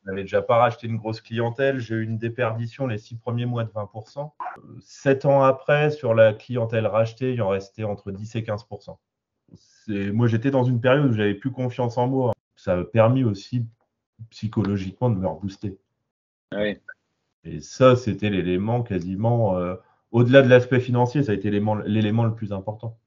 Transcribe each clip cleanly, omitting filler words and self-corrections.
je n'avais déjà pas racheté une grosse clientèle. J'ai eu une déperdition les 6 premiers mois de 20%. 7 ans après, sur la clientèle rachetée, il en restait entre 10 et 15%. Moi, j'étais dans une période où j'avais plus confiance en moi. Ça m'a permis aussi psychologiquement de me rebooster. Oui. Et ça, c'était l'élément quasiment, au-delà de l'aspect financier, ça a été l'élément le plus important.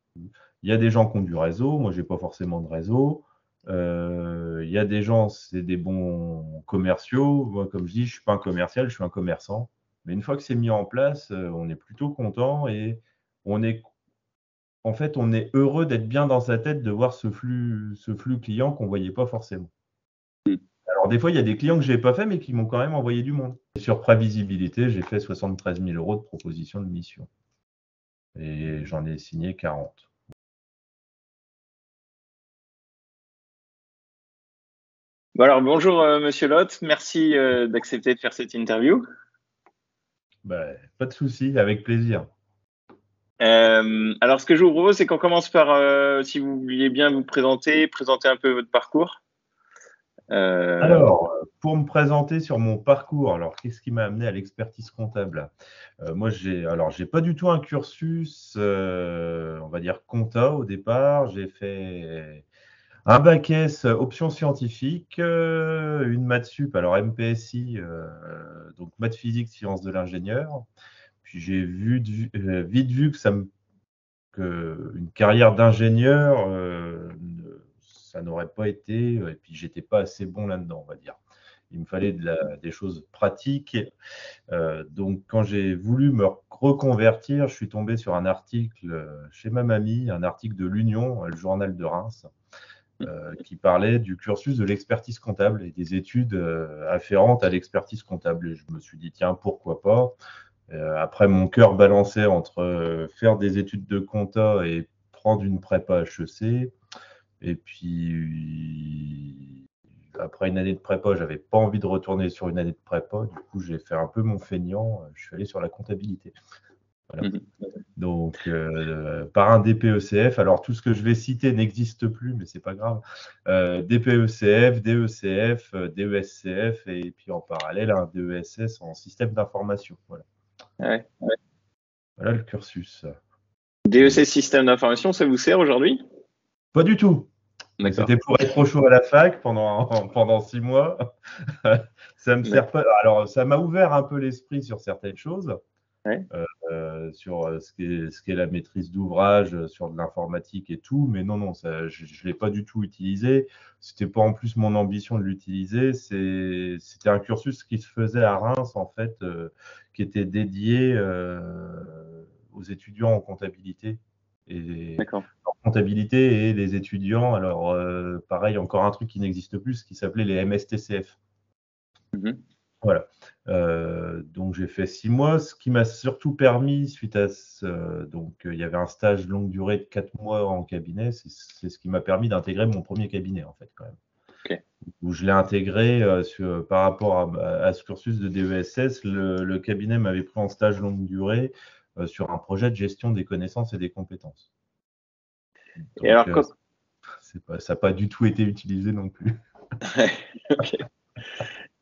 Il y a des gens qui ont du réseau, moi, j'ai pas forcément de réseau. Il y a des gens, c'est des bons commerciaux. Moi, comme je dis, je suis pas un commercial, je suis un commerçant. Mais une fois que c'est mis en place, on est plutôt content et on est heureux d'être bien dans sa tête, de voir ce flux client qu'on voyait pas forcément. Alors, des fois, il y a des clients que je n'ai pas fait, mais qui m'ont quand même envoyé du monde. Et sur Prévisibilité, j'ai fait 73 000 € de proposition de mission. Et j'en ai signé 40. Bon alors, bonjour Monsieur Lotte, merci d'accepter de faire cette interview. Ben, pas de souci, avec plaisir. Alors, ce que je vous propose, c'est qu'on commence par, si vous vouliez bien vous présenter un peu votre parcours. Alors, pour me présenter sur mon parcours, alors qu'est-ce qui m'a amené à l'expertise comptable? Moi, j'ai pas du tout un cursus, on va dire compta au départ. J'ai fait un bac S option scientifique, une maths sup, alors MPSI, donc maths physique, sciences de l'ingénieur. Puis j'ai vite vu que une carrière d'ingénieur, ça n'aurait pas été, et puis j'étais pas assez bon là-dedans, on va dire. Il me fallait des choses pratiques. Donc, quand j'ai voulu me reconvertir, je suis tombé sur un article chez ma mamie, un article de l'Union, le journal de Reims, qui parlait du cursus de l'expertise comptable et des études afférentes à l'expertise comptable. Et je me suis dit, tiens, pourquoi pas? Après, mon cœur balançait entre faire des études de compta et prendre une prépa HEC. Et puis, après une année de prépa, j'avais pas envie de retourner sur une année de prépa. Du coup, j'ai fait un peu mon feignant. Je suis allé sur la comptabilité. Voilà. Donc, par un DPECF. Alors, tout ce que je vais citer n'existe plus, mais c'est pas grave. DPECF, DECF, DESCF, et puis en parallèle, un DESS en système d'information. Voilà. Ouais. Voilà le cursus. DEC système d'information, ça vous sert aujourd'hui? Pas du tout. Mais D'accord. c'était pour être trop chaud à la fac pendant 6 mois. Ça me sert pas. Alors, ça m'a ouvert un peu l'esprit sur certaines choses, Ouais. sur ce qu'est la maîtrise d'ouvrage, sur de l'informatique et tout. Mais non, ça, je ne l'ai pas du tout utilisé. C'était pas en plus mon ambition de l'utiliser. C'était un cursus qui se faisait à Reims, en fait, qui était dédié aux étudiants en comptabilité. Et en comptabilité et les étudiants, alors pareil, encore un truc qui n'existe plus, qui s'appelait les MSTCF. Voilà. Donc j'ai fait 6 mois, ce qui m'a surtout permis, suite à donc il y avait un stage longue durée de 4 mois en cabinet, c'est ce qui m'a permis d'intégrer mon premier cabinet, en fait, quand même. Okay. Où je l'ai intégré par rapport à ce cursus de DESS, le cabinet m'avait pris en stage longue durée sur un projet de gestion des connaissances et des compétences. Donc, et alors, ça n'a pas du tout été utilisé non plus. Okay.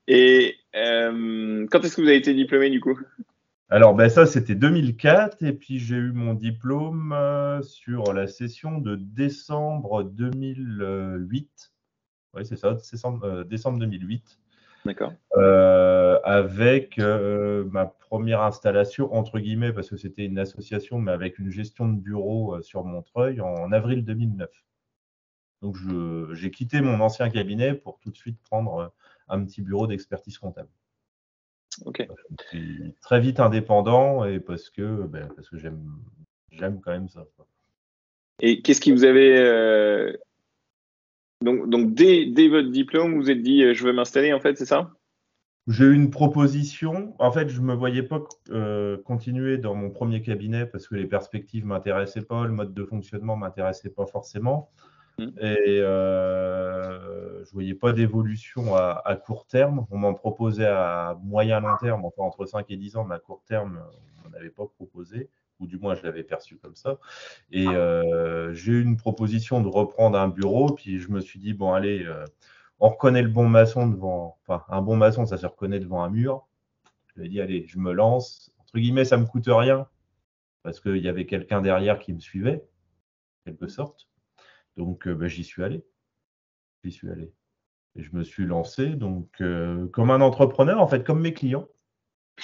Et quand est-ce que vous avez été diplômé du coup? Alors, ça, c'était 2004, et puis j'ai eu mon diplôme sur la session de décembre 2008. Oui, c'est ça, décembre 2008. D'accord. Avec ma première installation, entre guillemets, parce que c'était une association, mais avec une gestion de bureau sur Montreuil en avril 2009. Donc, j'ai quitté mon ancien cabinet pour tout de suite prendre un petit bureau d'expertise comptable. Okay. Je suis très vite indépendant et parce que j'aime quand même ça. Et qu'est-ce qui vous avait donc dès votre diplôme, vous vous êtes dit je veux m'installer, en fait, c'est ça? J'ai eu une proposition. En fait, je ne me voyais pas continuer dans mon premier cabinet parce que les perspectives ne m'intéressaient pas, le mode de fonctionnement ne m'intéressait pas forcément. Et je ne voyais pas d'évolution à court terme. On m'en proposait à moyen long terme, enfin entre 5 et 10 ans, mais à court terme, on n'en avait pas proposé, ou du moins je l'avais perçu comme ça. Et j'ai eu une proposition de reprendre un bureau, puis je me suis dit, bon allez, on reconnaît le bon maçon devant, enfin, un bon maçon, ça se reconnaît devant un mur. Je lui ai dit, allez, je me lance. Entre guillemets, ça me coûte rien parce qu'il y avait quelqu'un derrière qui me suivait, en quelque sorte. Donc, j'y suis allé. J'y suis allé. Et je me suis lancé, donc, comme un entrepreneur, en fait, comme mes clients.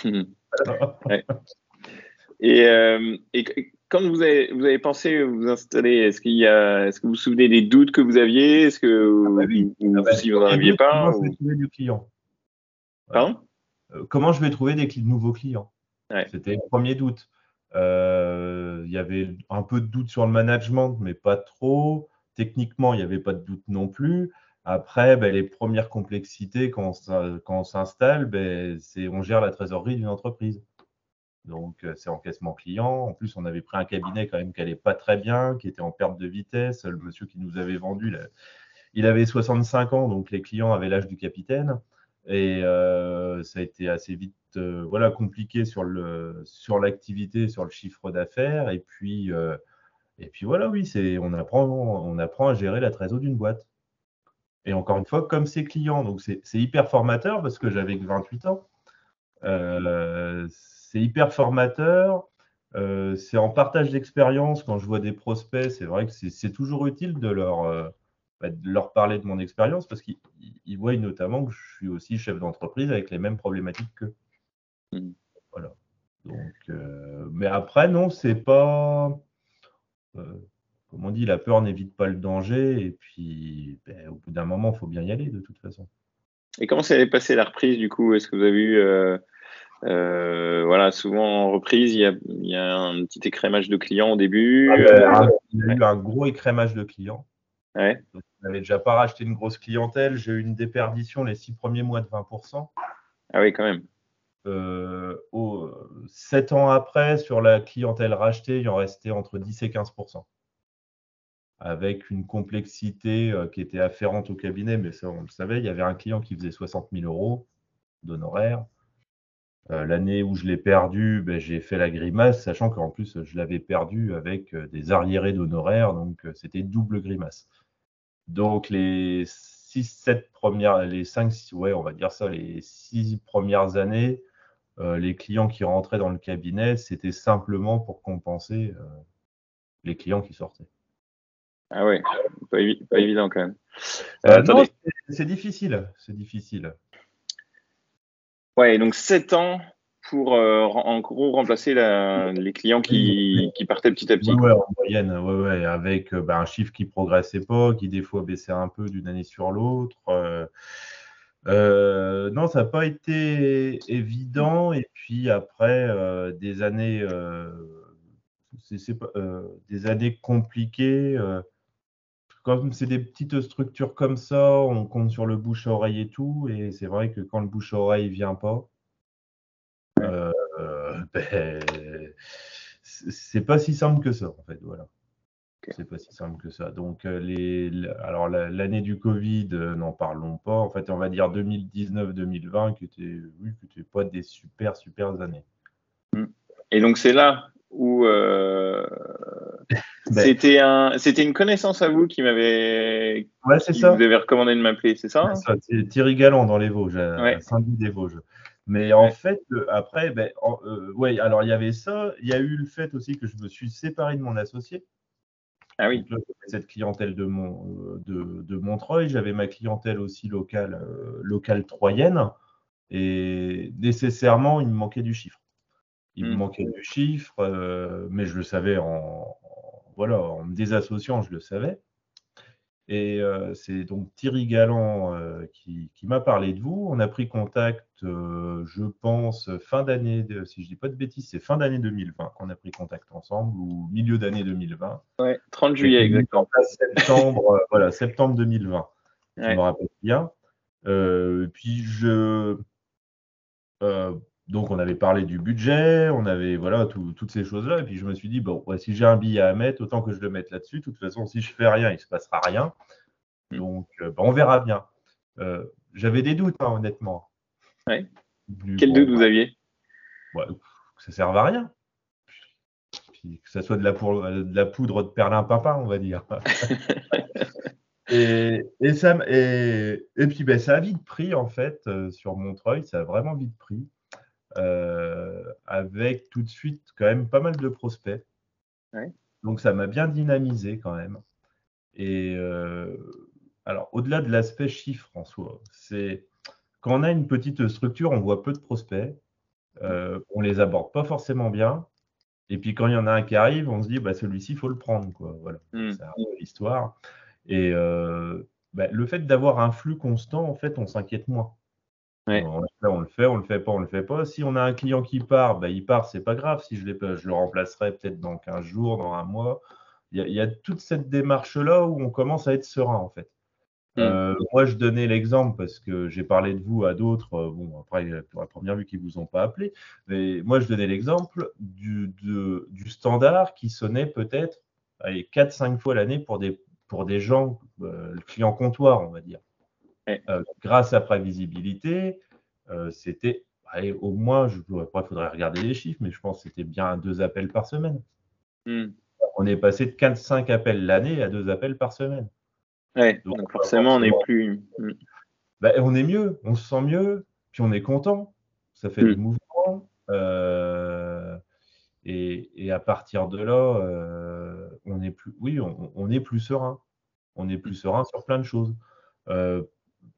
Ouais. Et quand vous avez pensé vous installer, est-ce que vous vous souvenez des doutes que vous aviez? Est-ce que Oui. si vous n'en aviez pas? Comment je vais trouver du client? Voilà. Pardon? Comment je vais trouver des nouveaux clients? Ouais. C'était le premier doute. Il y avait un peu de doute sur le management, mais pas trop. Techniquement, il n'y avait pas de doute non plus. Après, les premières complexités quand on s'installe, c'est on gère la trésorerie d'une entreprise. Donc, c'est encaissement client. En plus, on avait pris un cabinet quand même qui n'allait pas très bien, qui était en perte de vitesse. Le monsieur qui nous avait vendu, il avait 65 ans, donc les clients avaient l'âge du capitaine. Et ça a été assez vite compliqué sur l'activité, sur le chiffre d'affaires. Et puis voilà, oui, on apprend à gérer la trésorerie d'une boîte. Et encore une fois, comme ses clients, donc c'est hyper formateur parce que j'avais que 28 ans. C'est hyper formateur. C'est en partage d'expérience. Quand je vois des prospects, c'est vrai que c'est toujours utile de leur parler de mon expérience parce qu'ils voient notamment que je suis aussi chef d'entreprise avec les mêmes problématiques qu'eux. Mhm. Voilà. Donc, mais après, non, c'est pas. Comme on dit, la peur n'évite pas le danger. Et puis, au bout d'un moment, il faut bien y aller de toute façon. Et comment s'est passée la reprise du coup? Est-ce que vous avez eu voilà, souvent en reprise, il y a un petit écrémage de clients au début. Il y a eu un gros écrémage de clients. Ouais. Donc, on n'avait déjà pas racheté une grosse clientèle. J'ai eu une déperdition les 6 premiers mois de 20%. Ah oui, quand même. 7 ans après, sur la clientèle rachetée, il en restait entre 10 et 15%. Avec une complexité qui était afférente au cabinet, mais ça, on le savait. Il y avait un client qui faisait 60 000 euros d'honoraires. L'année où je l'ai perdu, j'ai fait la grimace, sachant qu'en plus, je l'avais perdu avec des arriérés d'honoraires, donc c'était double grimace. Donc, les 6 premières années, les clients qui rentraient dans le cabinet, c'était simplement pour compenser les clients qui sortaient. Ah ouais, pas évident quand même. Non, Attendez. c'est difficile. C'est difficile. Ouais, donc 7 ans pour en gros remplacer les clients qui partaient petit à petit. Ouais, en moyenne, ouais, avec un chiffre qui progressait pas, qui des fois baissait un peu d'une année sur l'autre. Non, ça n'a pas été évident. Et puis après, des années, des années compliquées. Comme c'est des petites structures comme ça, on compte sur le bouche à oreille et tout. Et c'est vrai que quand le bouche à oreille vient pas, Ouais. c'est pas si simple que ça, en fait. Voilà. Okay. C'est pas si simple que ça. Donc, alors l'année du Covid, n'en parlons pas. En fait, on va dire 2019-2020, qui étaient pas des super années. Et donc c'est là où c'était une connaissance à vous qui m'avait vous avez recommandé de m'appeler, c'est ça? C'est Thierry Galland dans les Vosges, Ouais. Saint-Denis-des-Vosges. Mais en fait, après, ouais, alors il y avait ça. Il y a eu le fait aussi que je me suis séparé de mon associé. Ah oui. Donc là, j'avais cette clientèle de Montreuil. J'avais ma clientèle aussi locale troyenne. Et nécessairement, il me manquait du chiffre. Il me manquait du chiffre, mais je le savais en me désassociant, je le savais. Et c'est donc Thierry Galland qui m'a parlé de vous. On a pris contact, je pense, fin d'année, si je ne dis pas de bêtises, c'est fin d'année 2020 qu'on a pris contact ensemble, ou milieu d'année 2020. Ouais, 30 juillet, exactement. Septembre 2020. Je me rappelle bien. Puis donc, on avait parlé du budget, on avait toutes ces choses-là. Et puis, je me suis dit, bon, si j'ai un billet à mettre, autant que je le mette là-dessus. De toute façon, si je fais rien, il ne se passera rien. Donc, on verra bien. J'avais des doutes, honnêtement. Ouais. Quel doute vous aviez? Que ça ne serve à rien. Puis, que ça soit de la poudre de perlimpinpin, on va dire. Et puis, ben, ça a vite pris, en fait, sur Montreuil, ça a vraiment vite pris, avec tout de suite quand même pas mal de prospects. Ouais. Donc, ça m'a bien dynamisé quand même. Et alors, au-delà de l'aspect chiffre en soi, c'est quand on a une petite structure, on voit peu de prospects, on les aborde pas forcément bien. Et puis, quand il y en a un qui arrive, on se dit, bah, celui-ci, il faut le prendre, quoi. Voilà, Mm. c'est un peu l'histoire. Et bah, le fait d'avoir un flux constant, en fait, on s'inquiète moins. Ouais. On le fait, on le fait pas, on le fait pas. Si on a un client qui part, bah, il part, c'est pas grave. Si je l'ai pas, je le remplacerai peut-être dans 15 jours, dans un mois. Il y a toute cette démarche-là où on commence à être serein, en fait. Mm. Moi, je donnais l'exemple parce que j'ai parlé de vous à d'autres. Bon, après, pour la première vue, qu'ils ne vous ont pas appelé. Mais moi, je donnais l'exemple du standard qui sonnait peut-être 4-5 fois l'année pour des gens, le client comptoir, on va dire. Ouais. Grâce à Prévisibilité, c'était allez, au moins, après, il faudrait regarder les chiffres, mais je pense que c'était bien 2 appels par semaine. Mm. On est passé de 4-5 appels l'année à 2 appels par semaine. Ouais. Donc, Donc pas forcément, on n'est forcément. plus. Mm. Bah, on est mieux, on se sent mieux, puis on est content. Ça fait du Mm. mouvement. Et à partir de là, on est plus, oui, on est plus serein. On est plus serein sur plein de choses. Euh,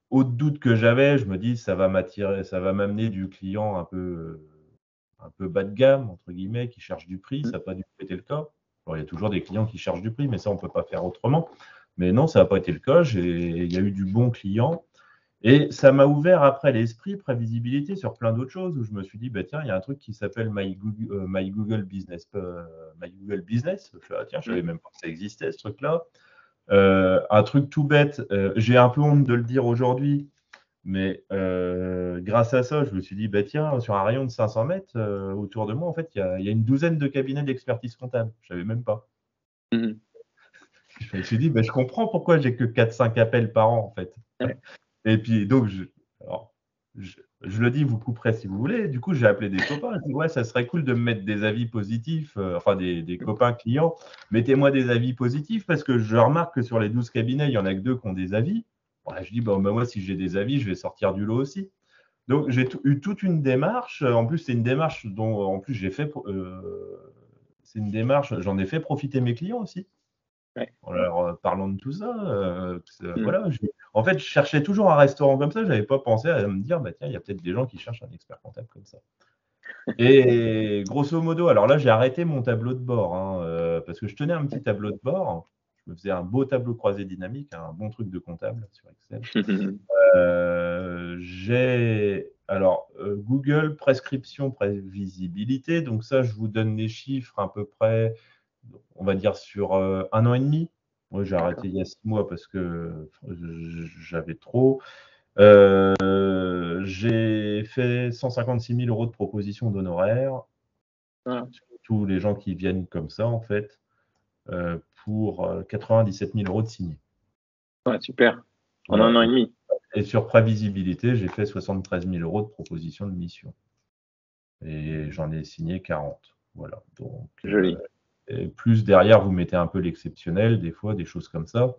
Autre doute que j'avais, je me dis, ça va m'attirer, ça va m'amener du client un peu bas de gamme, entre guillemets, qui cherche du prix. Mm. Ça n'a pas du tout été le cas. Alors, il y a toujours des clients qui cherchent du prix, mais ça, on ne peut pas faire autrement. Mais non, ça n'a pas été le cas. Il y a eu du bon client. Et ça m'a ouvert après l'esprit, prévisibilité sur plein d'autres choses où je me suis dit, bah, tiens, il y a un truc qui s'appelle My Google Business. My Google Business. Je fais, ah, tiens, je savais Mm. même pas que ça existait, ce truc-là. Un truc tout bête, j'ai un peu honte de le dire aujourd'hui, mais grâce à ça, je me suis dit, bah, tiens, sur un rayon de 500 mètres autour de moi, en fait, il y a une douzaine de cabinets d'expertise comptable. Je ne savais même pas. Mm. Je me suis dit, bah, je comprends pourquoi j'ai que 4-5 appels par an, en fait. Ouais. Et puis, donc, alors, je le dis, vous couperez si vous voulez. Du coup, j'ai appelé des copains. Je dis, ouais, ça serait cool de me mettre des avis positifs, enfin des copains clients. Mettez-moi des avis positifs parce que je remarque que sur les 12 cabinets, il n'y en a que 2 qui ont des avis. Ouais, je dis, bah, moi, si j'ai des avis, je vais sortir du lot aussi. Donc, j'ai eu toute une démarche. En plus, c'est une démarche dont, en plus, c'est une démarche, j'en ai fait profiter mes clients aussi. Ouais. En leur parlant de tout ça, Mm. voilà, en fait, je cherchais toujours un restaurant comme ça. Je n'avais pas pensé à me dire, bah, tiens, il y a peut-être des gens qui cherchent un expert comptable comme ça. Et grosso modo, alors là, j'ai arrêté mon tableau de bord, hein, parce que je tenais un petit tableau de bord. Je me faisais un beau tableau croisé dynamique, un bon truc de comptable sur Excel. Google prescription prévisibilité. Donc ça, je vous donne les chiffres à peu près, on va dire sur 1 an et demi. Moi, j'ai arrêté il y a 6 mois parce que j'avais trop. J'ai fait 156 000 euros de propositions d'honoraires Ah, sur tous les gens qui viennent comme ça, en fait, pour 97 000 euros de signés. ouais, super. En un Voilà. an et demi. Et sur prévisibilité, j'ai fait 73 000 euros de propositions de mission. Et j'en ai signé 40. Voilà. Donc, Joli. et plus derrière, vous mettez un peu l'exceptionnel, des fois, des choses comme ça.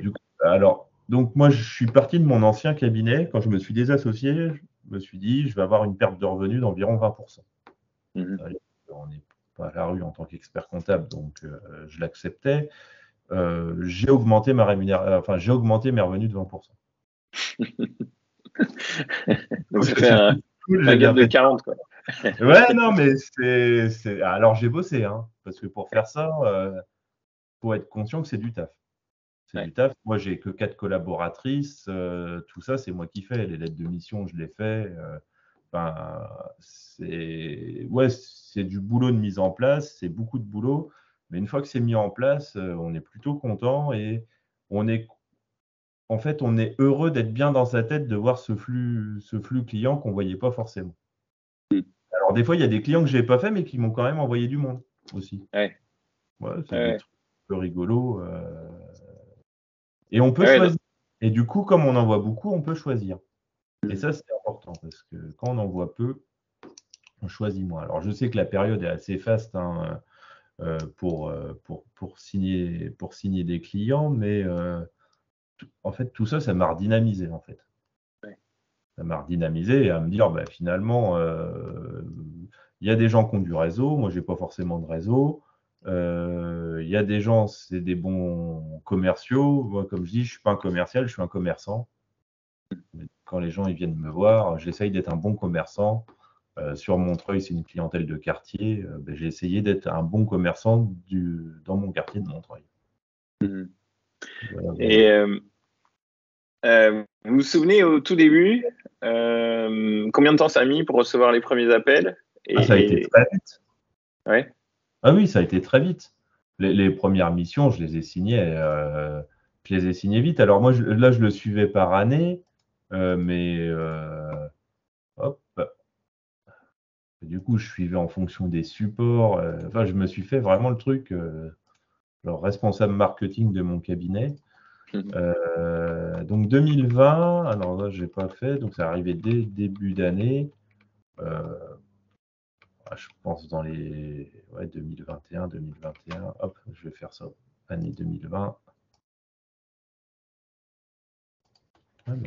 Du coup, alors, donc moi, je suis parti de mon ancien cabinet. Quand je me suis désassocié, je me suis dit, je vais avoir une perte de revenus d'environ 20%. Mhm. On n'est pas à la rue en tant qu'expert comptable, donc je l'acceptais. J'ai augmenté ma rémunération, enfin, j'ai augmenté mes revenus de 20%. Donc ça fait J'ai dit, cool, un j'ai gap bien de fait. 40, quoi. Ouais, non, mais alors j'ai bossé, hein, parce que pour faire ça, faut être conscient que c'est du taf. C'est Ouais. du taf. Moi, j'ai que 4 collaboratrices. Tout ça, c'est moi qui fais. Les lettres de mission, je les fais. Enfin, c'est du boulot de mise en place. C'est beaucoup de boulot. Mais une fois que c'est mis en place, on est plutôt content et on est, en fait, on est heureux d'être bien dans sa tête de voir ce flux client qu'on ne voyait pas forcément. Mm. Alors, des fois, il y a des clients que je n'ai pas fait, mais qui m'ont quand même envoyé du monde aussi. Ouais. Ouais, c'est des Ouais. trucs un peu rigolos. Et on peut Ouais, choisir. Et du coup, comme on en voit beaucoup, on peut choisir. Et Mm. ça, c'est important parce que quand on en voit peu, on choisit moins. Alors, je sais que la période est assez faste, hein, pour signer des clients, mais en fait, tout ça, ça m'a redynamisé, en fait. Ouais. Ça m'a redynamisé et à me dire, finalement, il y a des gens qui ont du réseau. Moi, j'ai pas forcément de réseau. Il y a des gens, c'est des bons commerciaux. Moi, comme je dis, je suis pas un commercial, je suis un commerçant. Quand les gens ils viennent me voir, j'essaye d'être un bon commerçant. Sur Montreuil, c'est une clientèle de quartier. J'ai essayé d'être un bon commerçant dans mon quartier de Montreuil. Mhm. Voilà, Et voilà. vous vous souvenez au tout début, combien de temps ça a mis pour recevoir les premiers appels? Ah, ça a été très vite. Ouais. Ah oui, ça a été très vite. Les premières missions, je les ai signées vite. Alors moi, là, je le suivais par année, mais hop. Du coup, je suivais en fonction des supports. Enfin, je me suis fait vraiment le truc, genre responsable marketing de mon cabinet. Mhm. Donc 2020, alors là, j'ai pas fait, donc ça arrivait dès le début d'année. Euh, je pense dans les 2021, 2021. Hop, je vais faire ça. Année 2020.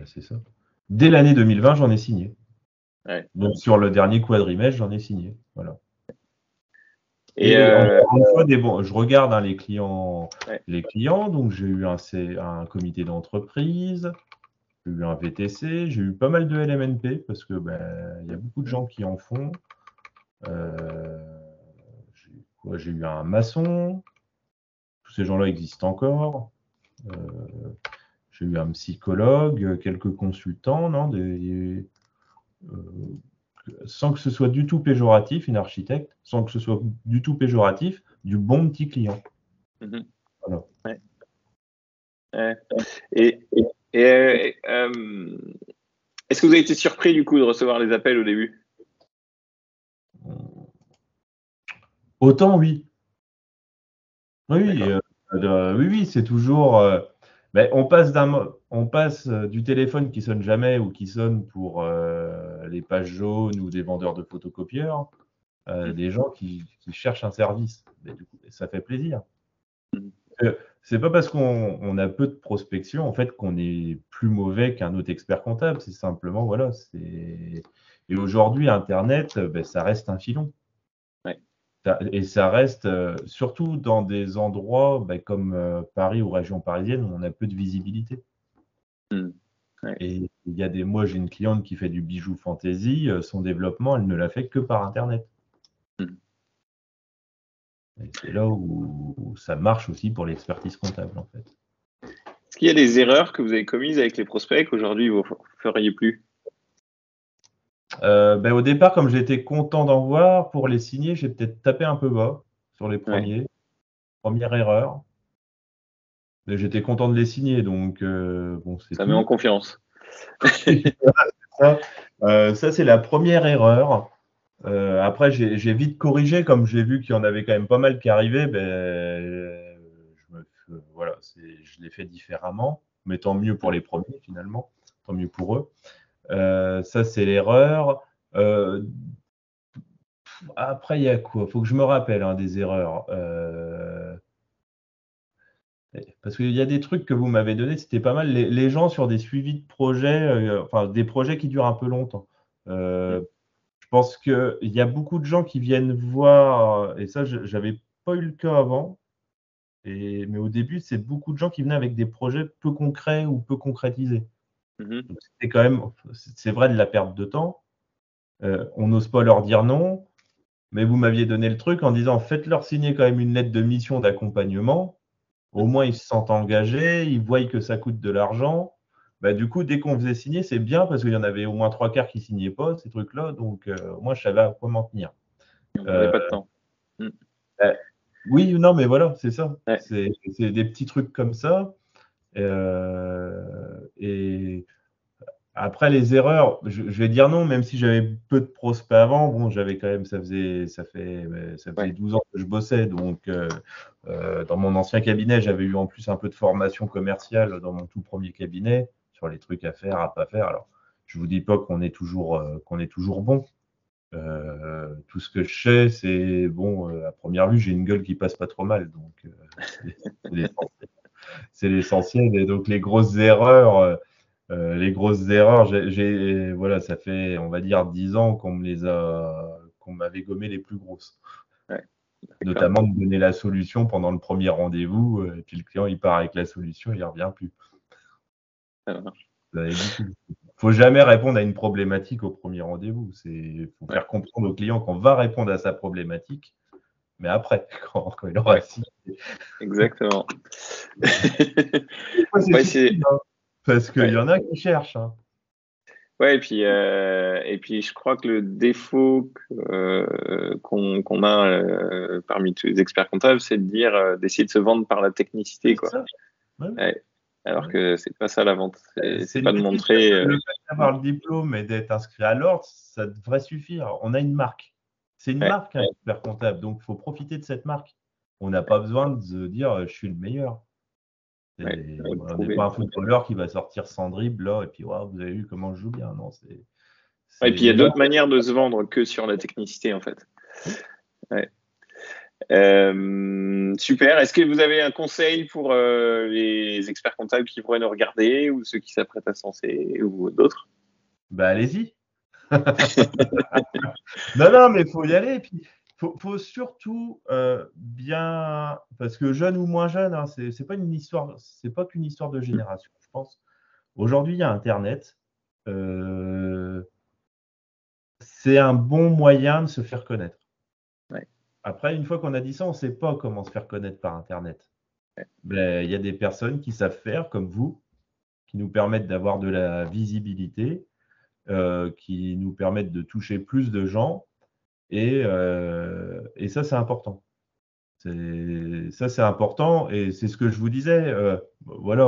C'est ça. Dès l'année 2020, j'en ai signé. Ouais. Donc sur le dernier quadrimestre, j'en ai signé. Voilà. Et Et encore une fois, je regarde ouais. les clients. Donc j'ai eu un comité d'entreprise, j'ai eu un VTC, j'ai eu pas mal de LMNP parce que il y a beaucoup de gens qui en font. J'ai eu un maçon, tous ces gens-là existent encore. J'ai eu un psychologue, quelques consultants, non, sans que ce soit du tout péjoratif, une architecte, sans que ce soit du tout péjoratif, du bon petit client. Mhm. Voilà. Ouais. Ouais. Et, est-ce que vous avez été surpris du coup de recevoir les appels au début? Autant oui. Oui, D'accord. oui, c'est toujours. On passe du téléphone qui sonne jamais ou qui sonne pour les pages jaunes ou des vendeurs de photocopieurs, des gens qui cherchent un service. Mais du coup, ça fait plaisir. Mhm. C'est pas parce qu'on a peu de prospection en fait qu'on est plus mauvais qu'un autre expert comptable. C'est simplement voilà. Et aujourd'hui, Internet, ça reste un filon. Ouais. Et ça reste surtout dans des endroits comme Paris ou région parisienne où on a peu de visibilité. Mhm. Ouais. Et moi, j'ai une cliente qui fait du bijou fantaisie. Son développement, elle ne l'a fait que par Internet. Mhm. Et c'est là où ça marche aussi pour l'expertise comptable, en fait. Est-ce qu'il y a des erreurs que vous avez commises avec les prospects qu'aujourd'hui vous ne feriez plus? Au départ, comme j'étais content d'en voir, pour les signer, j'ai peut-être tapé un peu bas sur les Ouais. première erreur. Mais j'étais content de les signer, donc bon, c'est Ça met en tout. confiance. Ça, ça c'est la première erreur. Après, j'ai vite corrigé, comme j'ai vu qu'il y en avait quand même pas mal qui arrivaient, voilà, je l'ai fait différemment, mais tant mieux pour les premiers finalement, tant mieux pour eux. Ça, c'est l'erreur. Après, il y a quoi? Faut que je me rappelle des erreurs. Parce qu'il y a des trucs que vous m'avez donné, c'était pas mal. Les gens sur des suivis de projets, enfin des projets qui durent un peu longtemps. Je pense qu'il y a beaucoup de gens qui viennent voir, et ça, j'avais pas eu le cas avant, mais au début, c'est beaucoup de gens qui venaient avec des projets peu concrets ou peu concrétisés. Mhm. Donc, c'était quand même, c'est vrai, de la perte de temps. On n'ose pas leur dire non, mais vous m'aviez donné le truc en disant faites-leur signer quand même une lettre de mission d'accompagnement. Au moins, ils se sentent engagés, ils voient que ça coûte de l'argent. Du coup, dès qu'on faisait signer, c'est bien parce qu'il y en avait au moins trois quarts qui ne signaient pas, ces trucs-là. Donc, moi, je savais à quoi m'en tenir. On perdait Euh, pas de temps. Mhm. euh, oui, non, mais voilà, c'est ça. Ouais. C'est des petits trucs comme ça. Et après, les erreurs, je vais dire non, même si j'avais peu de prospects avant. Bon, j'avais quand même, ça faisait Ouais. 12 ans que je bossais. Donc, dans mon ancien cabinet, j'avais eu en plus un peu de formation commerciale dans mon tout premier cabinet sur les trucs à faire, à pas faire. Alors, je vous dis pas qu'on est toujours bon. Tout ce que je sais, c'est bon, à première vue, j'ai une gueule qui passe pas trop mal. Donc, c'est l'essentiel. c'est l'essentiel. Et donc les grosses erreurs, voilà, ça fait, on va dire, 10 ans qu'on m'avait gommé les plus grosses. Ouais, notamment de donner la solution pendant le premier rendez-vous, et puis le client il part avec la solution, il ne revient plus. Il ne faut jamais répondre à une problématique au premier rendez-vous. Il faut faire comprendre au client qu'on va répondre à sa problématique, mais après, quand il aura signé. Exactement. Parce qu'il y en a qui cherchent. Hein. Ouais, et puis je crois que le défaut qu'on a parmi tous les experts comptables, c'est de dire d'essayer de se vendre par la technicité, quoi. Ouais. Alors que c'est pas ça la vente. C'est pas de montrer. Le fait d'avoir le diplôme et d'être inscrit à l'ordre, ça devrait suffire. On a une marque. C'est une marque, un expert comptable. Donc, il faut profiter de cette marque. On n'a pas besoin de se dire je suis le meilleur. On n'est pas un footballeur qui va sortir sans dribble là, et puis wow, vous avez vu comment je joue bien. Non, et puis il y a d'autres manières de se vendre que sur la technicité en fait. Ouais. Super. Est-ce que vous avez un conseil pour les experts comptables qui pourraient nous regarder ou ceux qui s'apprêtent à se lancer ou d'autres? Bah allez-y. non, mais il faut y aller. Et puis faut surtout bien, parce que jeune ou moins jeune, hein, c'est pas qu'une histoire de génération, je pense. Aujourd'hui, il y a Internet. C'est un bon moyen de se faire connaître. Ouais. Après, une fois qu'on a dit ça, on ne sait pas comment se faire connaître par Internet. Il y a des personnes qui savent faire, comme vous, qui nous permettent d'avoir de la visibilité, qui nous permettent de toucher plus de gens. Et ça, c'est important. C'est important. Et c'est ce que je vous disais. Voilà,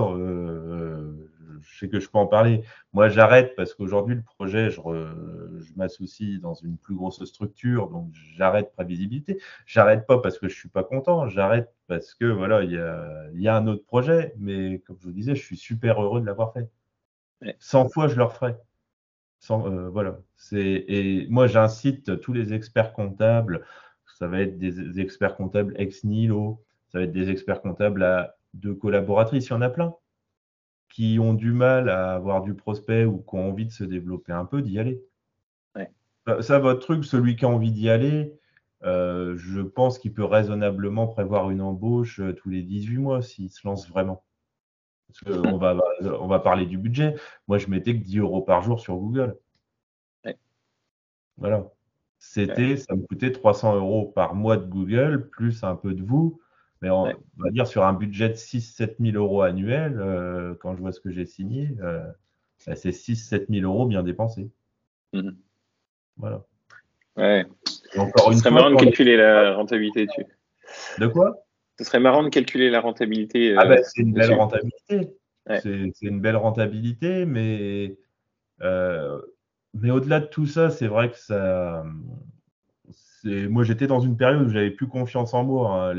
je sais que je peux en parler. Moi, j'arrête parce qu'aujourd'hui, le projet, je m'associe dans une plus grosse structure, donc j'arrête Prévisibilité. J'arrête pas parce que je suis pas content. J'arrête parce que voilà, il y a un autre projet. Mais comme je vous disais, je suis super heureux de l'avoir fait. 100 fois, je le referai. Voilà. Et moi, j'incite tous les experts comptables. Ça va être des experts comptables ex nihilo. Ça va être des experts comptables de collaboratrices. Il y en a plein qui ont du mal à avoir du prospect ou qui ont envie de se développer un peu, d'y aller. Ouais. Ça, votre truc, celui qui a envie d'y aller, je pense qu'il peut raisonnablement prévoir une embauche tous les 18 mois s'il se lance vraiment. Parce qu'on va parler du budget. Moi, je mettais que 10 € par jour sur Google. Ouais. Voilà. Ça me coûtait 300 € par mois de Google, plus un peu de vous. Mais on va dire sur un budget de 6 000 à 7 000 € annuel, quand je vois ce que j'ai signé, c'est 6 000 à 7 000 € bien dépensés. Voilà. Ouais. Encore Ce serait marrant de calculer la rentabilité dessus. De quoi? Ce serait marrant de calculer la rentabilité. C'est une belle rentabilité. Ouais. C'est une belle rentabilité, mais au-delà de tout ça, c'est vrai que ça. Moi, j'étais dans une période où j'avais plus confiance en moi. Hein,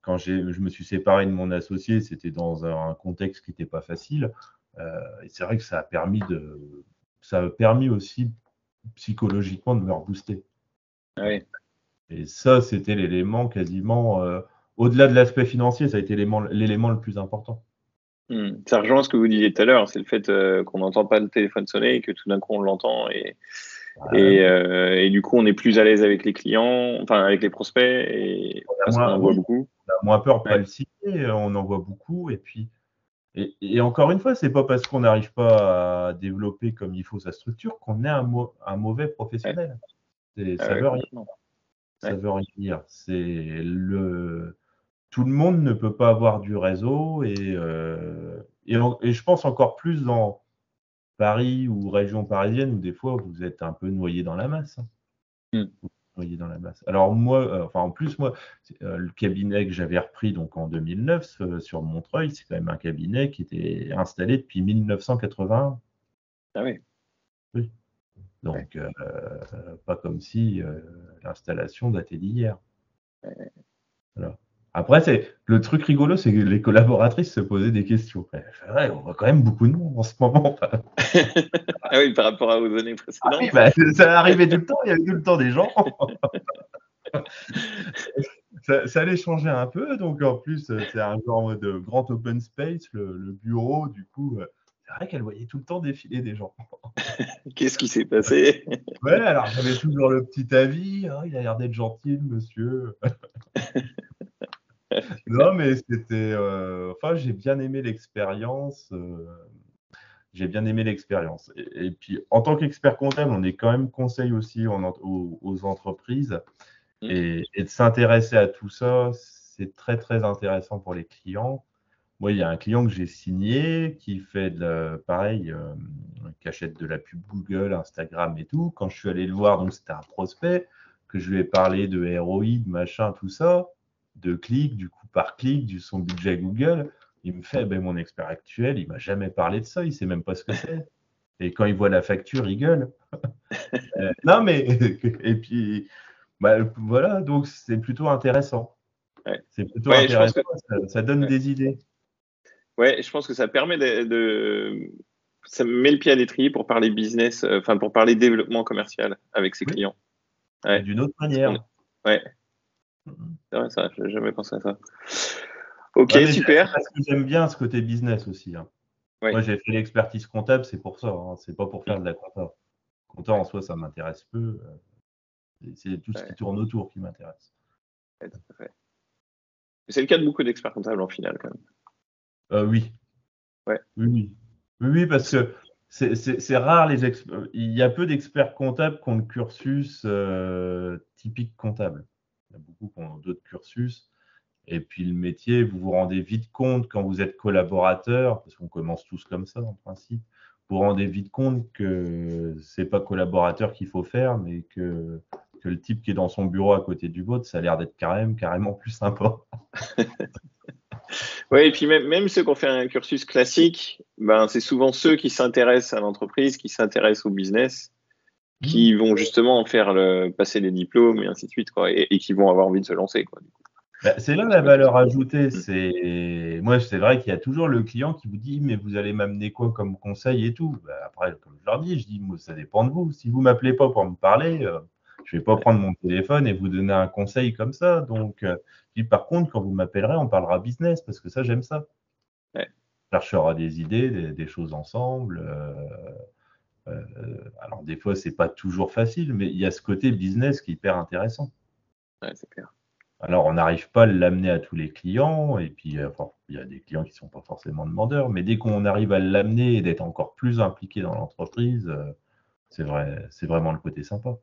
quand je me suis séparé de mon associé, c'était dans un contexte qui n'était pas facile. Et c'est vrai que ça a permis aussi psychologiquement de me rebooster. Ouais. Et ça, c'était l'élément quasiment, au-delà de l'aspect financier, ça a été l'élément le plus important. Ça rejoint ce que vous disiez tout à l'heure, c'est le fait qu'on n'entend pas le téléphone sonner et que tout d'un coup on l'entend et du coup on est plus à l'aise avec les clients, enfin avec les prospects et parce qu'on en voit beaucoup. On a moins peur de pas le citer, on en voit beaucoup et puis et encore une fois, c'est pas parce qu'on n'arrive pas à développer comme il faut sa structure qu'on est un mauvais professionnel. Ça veut rien. Ça veut rien dire. Tout le monde ne peut pas avoir du réseau et je pense encore plus dans Paris ou région parisienne où des fois vous êtes un peu noyé dans la masse. Noyé dans la masse. Alors moi, en plus moi, le cabinet que j'avais repris donc en 2009 sur Montreuil, c'est quand même un cabinet qui était installé depuis 1981. Ah oui. Oui. Donc pas comme si l'installation datait d'hier. Voilà. Après, le truc rigolo, c'est que les collaboratrices se posaient des questions. Ouais, on voit quand même beaucoup de monde en ce moment. Ah oui, par rapport aux années précédentes. Ah oui, ça arrivait tout le temps, il y avait tout le temps des gens. ça allait changer un peu. Donc, en plus, c'est un genre de grand open space, le bureau. Du coup, c'est vrai qu'elle voyait tout le temps défiler des gens. Qu'est-ce qui s'est passé? Ouais, alors j'avais toujours le petit avis. Ah, il a l'air d'être gentil, le monsieur. Non, mais c'était. Enfin, j'ai bien aimé l'expérience. J'ai bien aimé l'expérience. Et puis, en tant qu'expert comptable, on est quand même conseil aussi aux entreprises. Et de s'intéresser à tout ça, c'est très, très intéressant pour les clients. Moi, il y a un client que j'ai signé qui fait pareil, qui achète de la pub Google, Instagram et tout. Quand je suis allé le voir, donc c'était un prospect, que je lui ai parlé de ROI, de machin, tout ça, de clics, du coup par clic, du son budget Google. Il me fait, ben, mon expert actuel, il m'a jamais parlé de ça, il sait même pas ce que c'est. Et quand il voit la facture, il gueule. Non, mais et puis bah, voilà, donc c'est plutôt intéressant. Ouais. C'est plutôt Ouais, je pense intéressant, que ça donne ouais. des idées. Ouais, je pense que ça permet ça met le pied à l'étrier pour parler business, enfin pour parler développement commercial avec ses Oui, clients. et Ouais. d'une autre Parce qu'on est- manière. Ouais, Mhm. c'est vrai ça, j'ai jamais pensé à ça. Ok, Ouais, mais c'est super. parce que j'aime bien ce côté business aussi, hein. Moi, Ouais. j'ai fait l'expertise comptable, c'est pour ça, hein. C'est pas pour faire de la compta. Compta en Ouais. soi, ça m'intéresse peu. C'est tout ce qui Ouais. tourne autour qui m'intéresse. Ouais, tout à fait. C'est le cas de beaucoup d'experts comptables en finale quand même. Oui, Ouais. oui, oui. Oui, oui, parce que c'est rare il y a peu d'experts comptables qui ont le cursus typique comptable. Il y a beaucoup qui ont d'autres cursus. Et puis le métier, vous vous rendez vite compte quand vous êtes collaborateur, parce qu'on commence tous comme ça en principe, vous vous rendez vite compte que c'est pas collaborateur qu'il faut faire, mais que le type qui est dans son bureau à côté du vôtre, ça a l'air d'être carrément plus sympa. Ouais, et puis même ceux qui ont fait un cursus classique, ben c'est souvent ceux qui s'intéressent à l'entreprise, qui s'intéressent au business, Hmm. qui vont justement passer les diplômes et ainsi de suite, quoi, et qui vont avoir envie de se lancer, quoi. Bah, c'est là Parce la que valeur ajoutée. Mm. Moi, c'est vrai qu'il y a toujours le client qui vous dit, mais vous allez m'amener quoi comme conseil et tout. Bah, après, comme je leur dis, je dis, moi, ça dépend de vous. Si vous m'appelez pas pour me parler, je vais pas Ouais, prendre mon téléphone et vous donner un conseil comme ça. Donc, je dis, par contre, quand vous m'appellerez, on parlera business parce que ça, j'aime ça. ouais, On cherchera des idées, des choses ensemble. Alors, des fois, c'est pas toujours facile, mais il y a ce côté business qui est hyper intéressant. ouais, c'est clair. Alors, on n'arrive pas à l'amener à tous les clients, et puis enfin, il y a des clients qui ne sont pas forcément demandeurs, mais dès qu'on arrive à l'amener et d'être encore plus impliqué dans l'entreprise, c'est vrai, c'est vraiment le côté sympa.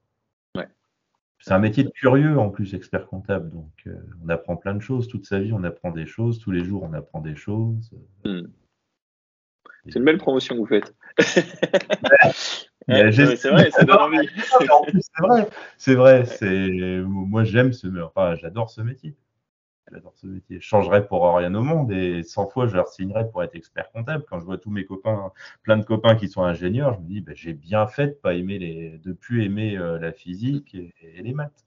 Ouais, C'est un métier de curieux en plus, expert comptable, donc on apprend plein de choses. Toute sa vie, on apprend des choses. Tous les jours, on apprend des choses. Mm. C'est une belle Et, promotion que vous faites. et Ouais, non, mais c'est vrai, ça donne envie. en plus, c'est vrai. C'est vrai. Ouais, Moi, enfin, j'adore ce métier. J'adore ce métier. Je changerais pour rien au monde et 100 fois je leur signerais pour être expert comptable. Quand je vois tous mes copains, plein de copains qui sont ingénieurs, je me dis ben, j'ai bien fait de plus aimer la physique et les maths.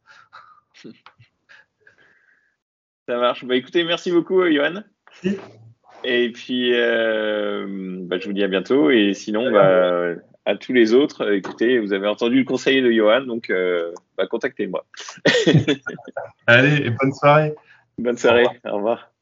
ça marche. Bah, écoutez, merci beaucoup, Johan. Si. Et puis, bah, je vous dis à bientôt. Et sinon, bah, à tous les autres, écoutez, vous avez entendu le conseil de Johan, donc bah, contactez-moi. Allez, et bonne soirée. Bonne Au revoir. soirée. Au revoir.